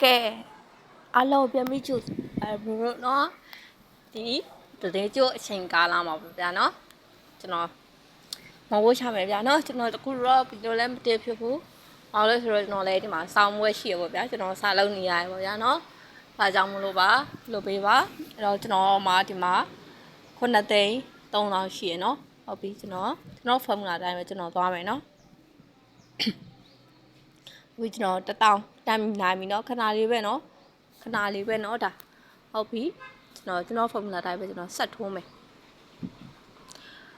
ကဲအားလုံးပြန်ပြီးကျုပ်ဘုရောနော်ဒီတကယ်ကျုပ်အချိန်ကားလာမှာဗျာနော်ကျွန်တော်မဝှချမယ်ဗျာနော်ကျွန်တော်တခုတော့ဗီဒီယိုလည်းမတည်ဖြစ်ဘူးဘာလို့ဆိုတော့ကျွန်တော်လည်းဒီမှာစောင်းပွဲရှိရပေါ့ဗျာကျွန်တော်စာလုံးနေရတယ်ပေါ့ဗျာနော်ဒါကြောင့်မလို့ပါလို့ပေးပါအဲ့တော့ကျွန်တော်မှဒီမှာ9သိန်း3000ရှိရနော်ဟုတ်ပြီကျွန်တော် formula တိုင်းပဲကျွန်တော်သွားမယ်နော်ဝီကျွန်တော်1000တမ်းနိုင်ပြီနော်ခဏလေးပဲနော်ဒါဟုတ်ပြီကျွန်တော် formula တိုင်းပဲကျွန်တော်ဆက်ထိုးမယ်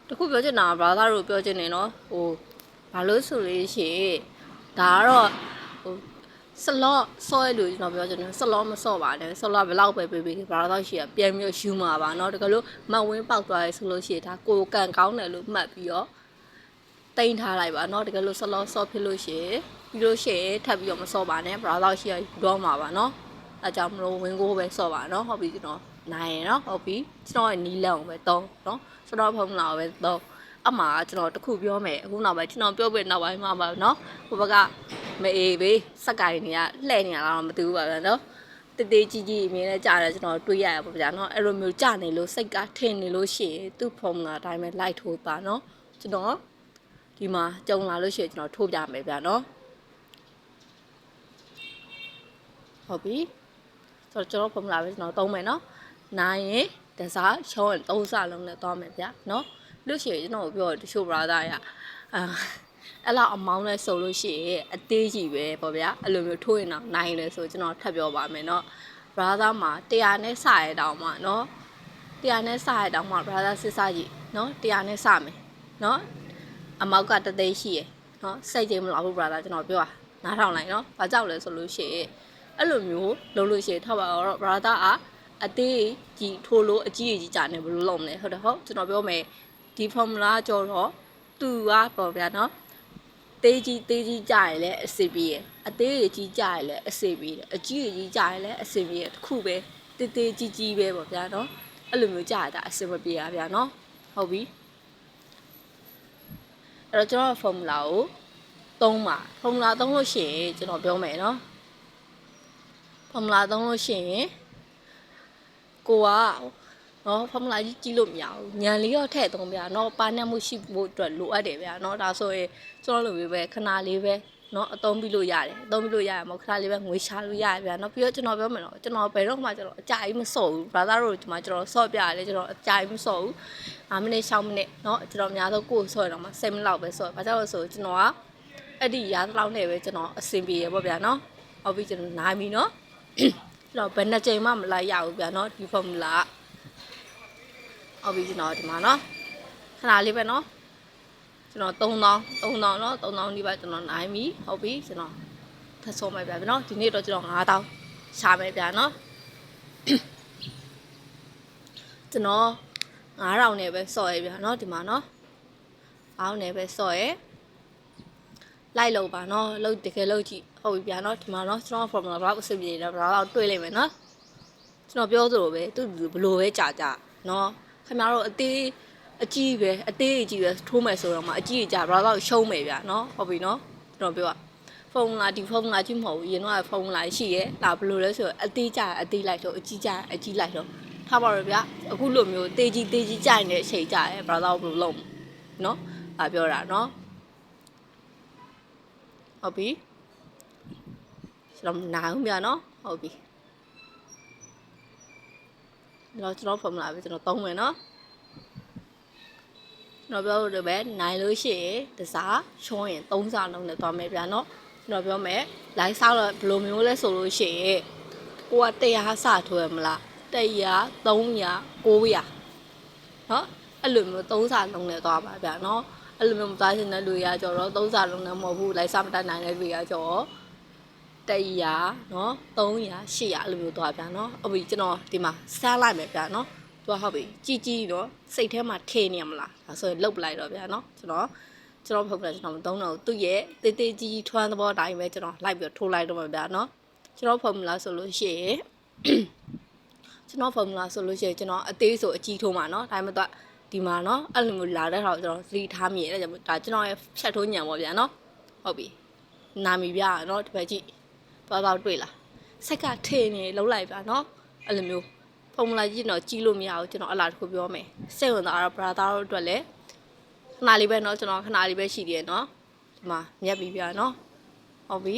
တခုပြောချင်တာဘာသာတို့ပြောချင်နေနော်ဟိုဘာလို့ဆိုလို့ရှိရင်ဒါကတော့ဟိုစလော့ဆော့ရလို့ကျွန်တော်ပြောချင်တယ်စလော့မဆော့ပါနဲ့စလော့ဘယ်လောက်ပဲပေးဘာသာတော့ရှိရပြန်ပြီးယူမှာပါเนาะတကယ်လို့မတ်ဝင်းပေါက်သွားရဲဆိုလို့ရှိရင်ဒါကိုကန်ကောင်းတယ်လို့မှတ်ပြီးတော့တိန်ထားလိုက်ပါเนาะတကယ်လို့စလော့ဆော့ဖြစ်လို့ရှိရင်ပြီးလို့ရှိရင်ထပ်ပြီးတော့မဆော့ပါနဲ့ဘာသာတော့ရှိရယူတော့မှာပါเนาะအဲကြောင့်မလို့ဝင်းကိုပဲဆော့ပါเนาะဟုတ်ပြီကျွန်တော်နိုင်ရเนาะဟုတ်ပြီကျွန်တော်ရဲ့နီးလန့်ကိုပဲသုံးเนาะကျွန်တော်ဖုန်းလာပဲသုံးအမှကျွန်တော်တခုပြောမယ်အခုနောက်ပိုင်းကျွန်တော်ပြောပြနောက်ပိုင်းမှာပါเนาะဟိုဘက်ကမအေးပဲစက်ကိုင်းတွေကလှဲ့နေရတာတော့မသိဘူးပါဗျာเนาะတေးကြီးအမြင်နဲ့ကြားတယ်ကျွန်တော်တွေးရရပါဗျာเนาะအဲ့လိုမျိုးကြားနေလို့စိတ်ကထင်နေလို့ရှိရင်သူ့ဖုန်းလာတိုင်းပဲလိုက်ထိုးပါเนาะကျွန်တော်ဒီမှာကြုံလာလို့ရှိရင်ကျွန်တော်ထိုးပြမယ်ဗျာเนาะဟုတ်ပြီဆိုတော့ကျွန်တော်ဖုန်းလာပဲကျွန်တော်သုံးမယ်เนาะနိုင်ရင်တစားရှောင်းရင်3စလုံးနဲ့သွားမယ်ဗျာเนาะလို့ရှိရင်ကျွန်တော်ပြောတချို့ brother ရအဲ့လောက်အမောင်းနဲ့ဆိုလို့ရှိရင်အသေးကြီးပဲပေါ့ဗျာအဲ့လိုမျိုးထိုးရင်တော့နိုင်တယ်ဆိုကျွန်တော်ထပ်ပြောပါမယ်เนาะ brother မှာ100နဲ့စရတောင်မှเนาะ100နဲ့စရတောင်မှ brother စစ်စားကြီးเนาะ100နဲ့စမယ်เนาะအမောက်ကတသိရှိရယ်เนาะစိတ်ကြီးမလာဘူး brother ကျွန်တော်ပြောတာနားထောင်လိုက်เนาะဘာကြောက်လဲဆိုလို့ရှိရင်အဲ့လိုမျိုးလုပ်လို့ရှိရင်ထောက်ပါတော့ brother အသေးကြီးထိုးလို့အကြီးကြီးကြာနေဘယ်လိုလုပ်မလဲဟုတ်တယ်ဟုတ်ကျွန်တော်ပြောမယ်ဒီ formula ကြောတော့သူကပေါ့ဗျာเนาะတေးကြီးကြာရင်လည်းအစီပြေးအသေးကြီးကြာရင်လည်းအစီပြေးအကြီးကြီးကြာရင်လည်းအစီပြေးတခုပဲတေးကြီးပဲပေါ့ဗျာเนาะအဲ့လိုမျိုးကြာတာအစီမပြေးရဗျာเนาะဟုတ်ပြီအဲ့တော့ကျွန်တော် formula ကိုသုံးပါ formula သုံးလို့ရှိရင်ကျွန်တော်ပြောမယ်เนาะ formula သုံးလို့ရှိရင်ကိုကနော် formula ကြီးကြည့်လို့မရဘူးညံလေးတော့ထည့်သုံးပြနော်ပါနှက်မှုရှိဖို့အတွက်လိုအပ်တယ်ဗျာနော်ဒါဆိုရင်ကျွန်တော်လိုပဲခဏလေးပဲနော်အသုံးပြီးလို့ရတယ်အသုံးပြီးလို့ရမှာခဏလေးပဲငွေရှာလို့ရတယ်ဗျာနော်ပြီးတော့ကျွန်တော်ပြောမယ်နော်ကျွန်တော်ဘယ်တော့မှကျွန်တော်အကြိုက်မစော့ဘူး brother တို့ဒီမှာကျွန်တော်ဆော့ပြရတယ်ကျွန်တော်အကြိုက်မစော့ဘူး5မိနစ်6မိနစ်နော်ကျွန်တော်အများဆုံးကိုယ်ဆော့ရတော့မှ7မိနစ်လောက်ပဲဆော့ဘာကြောင့်လဲဆိုကျွန်တော်ကအဲ့ဒီရာသလောက်နဲ့ပဲကျွန်တော်အဆင်ပြေရပေါ့ဗျာနော်ဟုတ်ပြီကျွန်တော်နိုင်ပြီနော်ကျွန်တော်ဘယ်နှစ်ချိန်မှမလိုက်ရဘူးဗျာနော်ဒီ formulaဟုတ်ပြီကျွန်တော်ဒီမှာနော်ခဏလေးပဲနော်ကျွန်တော်3000နော်3000ဒီပါကျွန်တော်နိုင်ပြီဟုတ်ပြီကျွန်တော်ထပ်ဆုံးမယ်ဗျာနော်ဒီနေ့တော့ကျွန်တော်9000ရှာမယ်ဗျာနော်ကျွန်တော်9000နဲ့ပဲစော့ရဗျာနော်ဒီမှာနော်9000နဲ့ပဲစော့ရလိုက်လို့ပါနော်လို့တကယ်လို့ကြည့်ဟုတ်ပြီဗျာနော်ဒီမှာနော်ကျွန်တော် formula ဘယ်လောက်အဆင်ပြေလဲဘယ်လောက်တွေးလိုက်မယ်နော်ကျွန်တော်ပြောသလိုပဲသူဘလို့ပဲကြာနော်ခင်ဗျားတို့အသေးကြီးပဲထိုးမယ်ဆိုတော့မှအကြီးကြဘယ်တော့ရှုံးမယ်ဗျာနော်ဟုတ်ပြီနော်ကျွန်တော်ပြောဖုန်းလာကြီးမဟုတ်ဘူးရင်တော့ဖုန်းလာရှိရဲဒါဘယ်လိုလဲဆိုတော့အသေးကြအသေးလိုက်တော့အကြီးကြအကြီးလိုက်တော့ထားပါတော့ဗျာအခုလိုမျိုးတေးကြီးကြိုင်တဲ့အချိန်ကြရဲဘယ်တော့ဘယ်လိုလုပ်နော်ဒါပြောတာနော်ဟုတ်ပြီကျွန်တော်နားဦးဗျာနော်ဟုတ်ပြီကျွန်တော် formula ပဲကျွန်တော်သုံးမယ်နော်ကျွန်တော်ပြောလို့ပဲနိုင်လို့ရှိရင်တစားရှုံးရင်3စားလုံးနဲ့သွားမယ်ဗျာနော်ကျွန်တော်ပြောမယ် live စားတော့ဘယ်လိုမျိုးလဲဆိုလို့ရှိရင်ကိုက100စထိုးရမလား100 300 900နော်အဲ့လိုမျိုး3စားလုံးနဲ့သွားပါဗျာနော်အဲ့လိုမျိုးမသွားချင်တဲ့လူရကြတော့3စားလုံးနဲ့မဟုတ်ဘူး live စားမတတ်နိုင်တဲ့လူရကြတော့100နော်300 800အဲ့လိုမျိုးသွားဗျာနော်ဟုတ်ပြီကျွန်တော်ဒီမှာစားလိုက်မယ်ဗျာနော်သူကဟုတ်ပြီကြီးတော့စိတ်ထဲမှာထည့်နေရမလားဒါဆိုရင်လုတ်ပလိုက်တော့ဗျာနော်ကျွန်တော်ဖုန်းကကျွန်တော်မသုံးတော့သူ့ရဲ့တေးကြီးထွန်းသဘောတိုင်းပဲကျွန်တော်လိုက်ပြီးထိုးလိုက်တော့မှာဗျာနော်ကျွန်တော်ဖုန်းလားဆိုလို့ရှိရင်ကျွန်တော်ဖုန်းလားဆိုလို့ရှိရင်ကျွန်တော်အသေးဆိုအကြီးထိုးမှာနော်ဒါမှမဟုတ်ဒီမှာနော်အဲ့လိုမျိုးလာတဲ့တော့ကျွန်တော်သတိထားမိရတယ်ဒါကျွန်တော်ရဲ့ဖြတ်ထိုးညံပေါ့ဗျာနော်ဟုတ်ပြီနာမီဗျာနော်ဒီဘက်ကြည့်တော့တွေ့လား စက်ကထင်းနေလုံးလိုက်ပါနော်အဲ့လိုမျိုးဖုန်းလာကြည့်တော့ကြီးလို့မရဘူးကျွန်တော်အလားတခုပြောမယ်စိတ်ဝင်စားတော့ brother တို့အတွက်လည်းခဏလေးပဲနော်ကျွန်တော်ခဏလေးပဲရှိသေးတယ်နော်ဒီမှာမြက်ပြီးပြနော်ဟုတ်ပြီ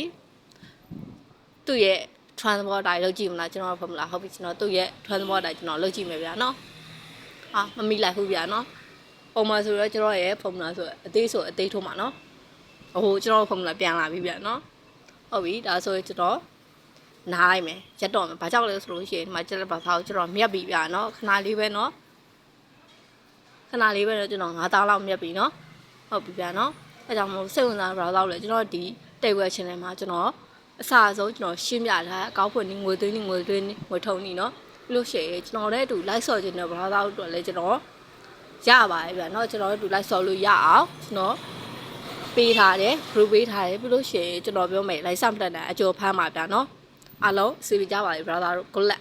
သူ့ရဲ့ transport တိုင်းလုပ်ကြည့်မလားကျွန်တော်ဖုန်းလာဟုတ်ပြီကျွန်တော်သူ့ရဲ့ transport တိုင်းကျွန်တော်လုပ်ကြည့်မယ်ဗျာနော်မမိလိုက်ဘူးဗျာနော်ပုံမှန်ဆိုတော့ကျွန်တော်ရဲ့ဖုန်းလာဆိုအသေးဆိုအသေးထိုးမှာနော်ဟိုကျွန်တော်ဖုန်းလာပြန်လာပြီဗျာနော်ဟုတ်ပြီဒါဆိုရင်ကျွန်တော်နားလိုက်မယ်ရက်တော့မယ်ဘာကြောင့်လဲဆိုလို့ရှိရင်ဒီမှာကျွန်တော်ဘာသာကိုကျွန်တော်မြက်ပြီဗျာနော်ခဏလေးပဲနော်ခဏလေးပဲတော့ကျွန်တော်9000လောက်မြက်ပြီနော်ဟုတ်ပြီဗျာနော်အဲကြောင့်မို့စိတ်ဝင်စားတာတော့လေကျွန်တော်ဒီတိတ်ဝဲ channel မှာကျွန်တော်အစအဆုံးကျွန်တော်ရှင်းပြထားအကောက်ဖွင့်နေငွေသွင်းနေငွေထုံနေနော်ပြီးလို့ရှိရင်ကျွန်တော်လည်းအတူလိုက်ဆော့ခြင်းနဲ့ဘာသာတို့လည်းကျွန်တော်ရပါတယ်ဗျာနော်ကျွန်တော်တို့လိုက်ဆော့လို့ရအောင်ကျွန်တော်ပေးထားတယ် group ပေးထားတယ်ပြီးလို့ရှိရင်ကျွန်တော်ပြောမယ်လိုက်စမတက်တဲ့အကျော်ဖမ်းပါဗျာနော်အားလုံးစီးပြကြပါလေ brother တို့ good luck